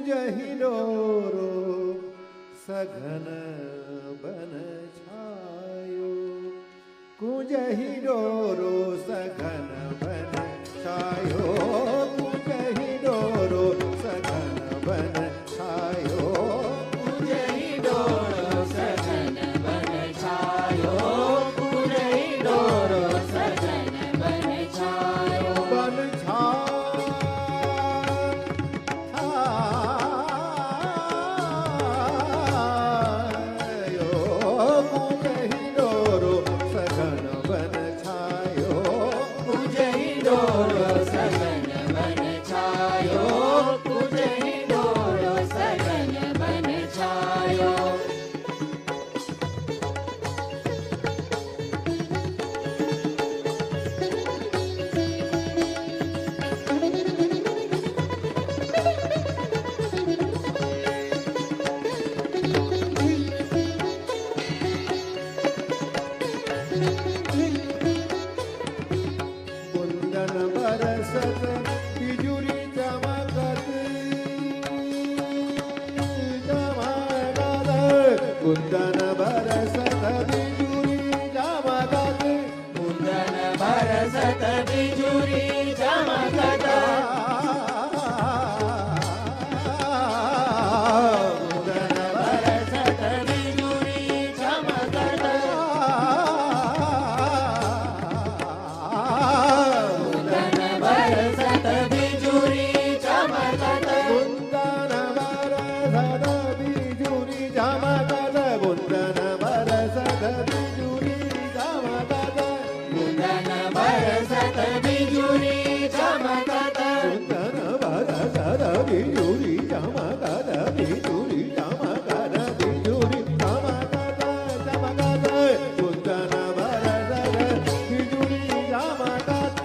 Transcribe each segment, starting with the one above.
हिलोरो सघन बन छायो कुंज हिलोरो सघन बन छायो कुंज हिलोरो सघन बन छायो कुंज हिलोरो सघन बन छायो कुंज हिलोरो सघन बन छायो बन छायो कुंज हिलोरो सघन बन छायो कुंज हिलोरो सघन बन छायो कुंज हिलोरो सघन बन छायो कुंदन बरसत बिजुरी चमकत कुंदन बरसत बिजुरी चमकत कुंदन बरसत बिजुरी चमकत कुंदन बरसत बिजुरी चमकत कुंदन बरसत बिजुरी चमकत कुंदन बरसत बिजुरी चमकत कुंदन बरसत बिजुरी चमकत कुंदन बरसत बिजुरी चमकत कुंदन बरसत बिजुरी चमकत बिजुरी चमकत बिजुरी चमकत चमकत कुंदन बरसत बिजुरी चमकत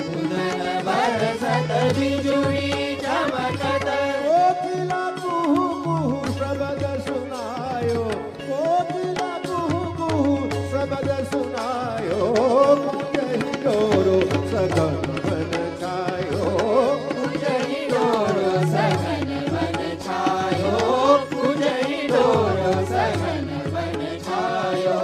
कुंदन बरसत बिजुरी चमकत कोकिला कुहू कुहू शब्द सुनायो कोकिला कुहू कुहू शब्द सुनायो कुंज हिलोरो सघन बन छायो कुंज हिलोरो सघन बन छायो कुंज हिलोरो सघन बन छायो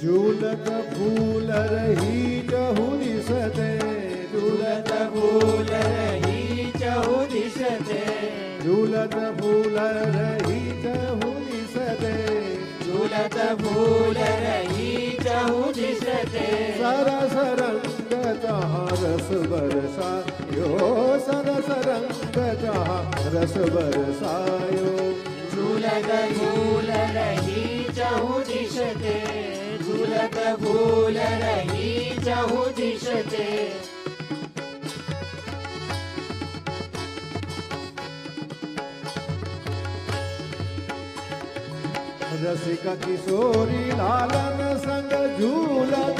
झूलत फूल रही जहू दिसते झूलत फूल रही चहु दिसते झूलत फूल रही जहू दिसते झुलत फूल रही चहु दिसते सरस रंग जहाँ रस बरसायो सरस रंग जहाँ रस बरसायो झुलत फूल रही चहु दिसते झुलत फूल रही चहु दिसते रसिक किशोरी लालन संग झूलत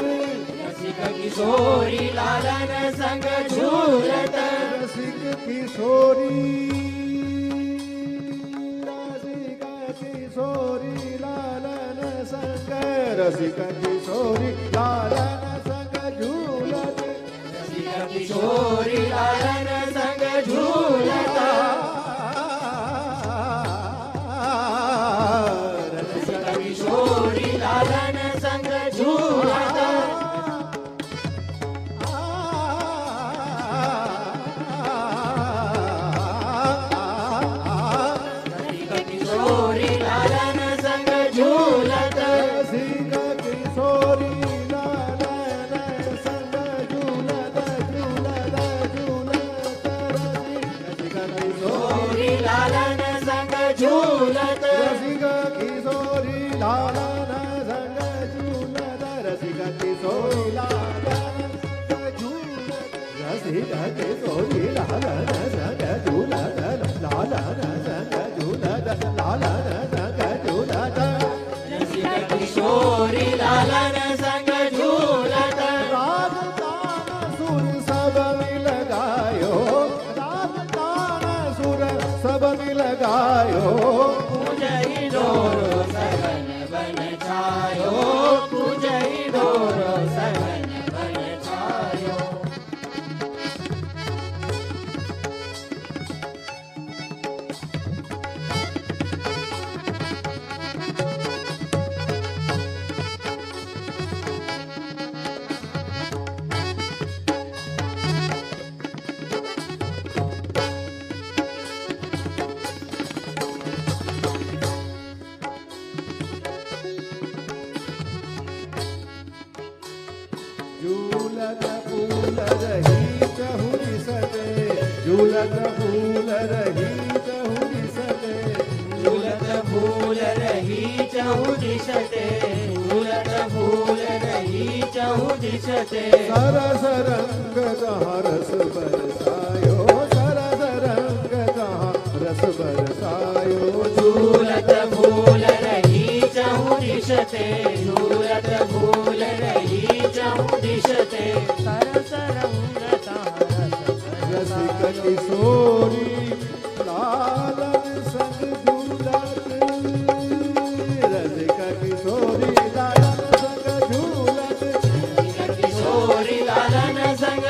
रसिक किशोरी लालन संग झूलत रसिक किशोरी रसिक किशोरी लालन संग रसिक किशोरी लालन संग झूलत रसिक किशोरी लालन संग झूलत रसिक किशोरी लालन संग झूलत रसिक किशोरी लालन संग झूलत रसिक किशोरी लालन संग झूलत झूलत झूलत रसिक किशोरी किशोरी लालन संग झूलत रसिक किशोरी लालन संग झूलत रसिक किशोरी लालन संग झूलत रसिक किशोरी लालन संग झूलत लालन संग झूलत लालन संग झूलत रसिक किशोरी झूलत फूल रही चहु दिसते झूलत फूल रही चहु दिसते झूलत फूल रही चहु दिसते सरस रंग कहाँ रस बरसायो सरस रंग कहाँ रस बरसायो झूलत फूल रही चहु दिसते झूलत फूल रही चहु दिसते सरस रंग रसिक किशोरी लालन संग झूलत रसिक किशोरी लालन संग झूलत किशोरी लालन संग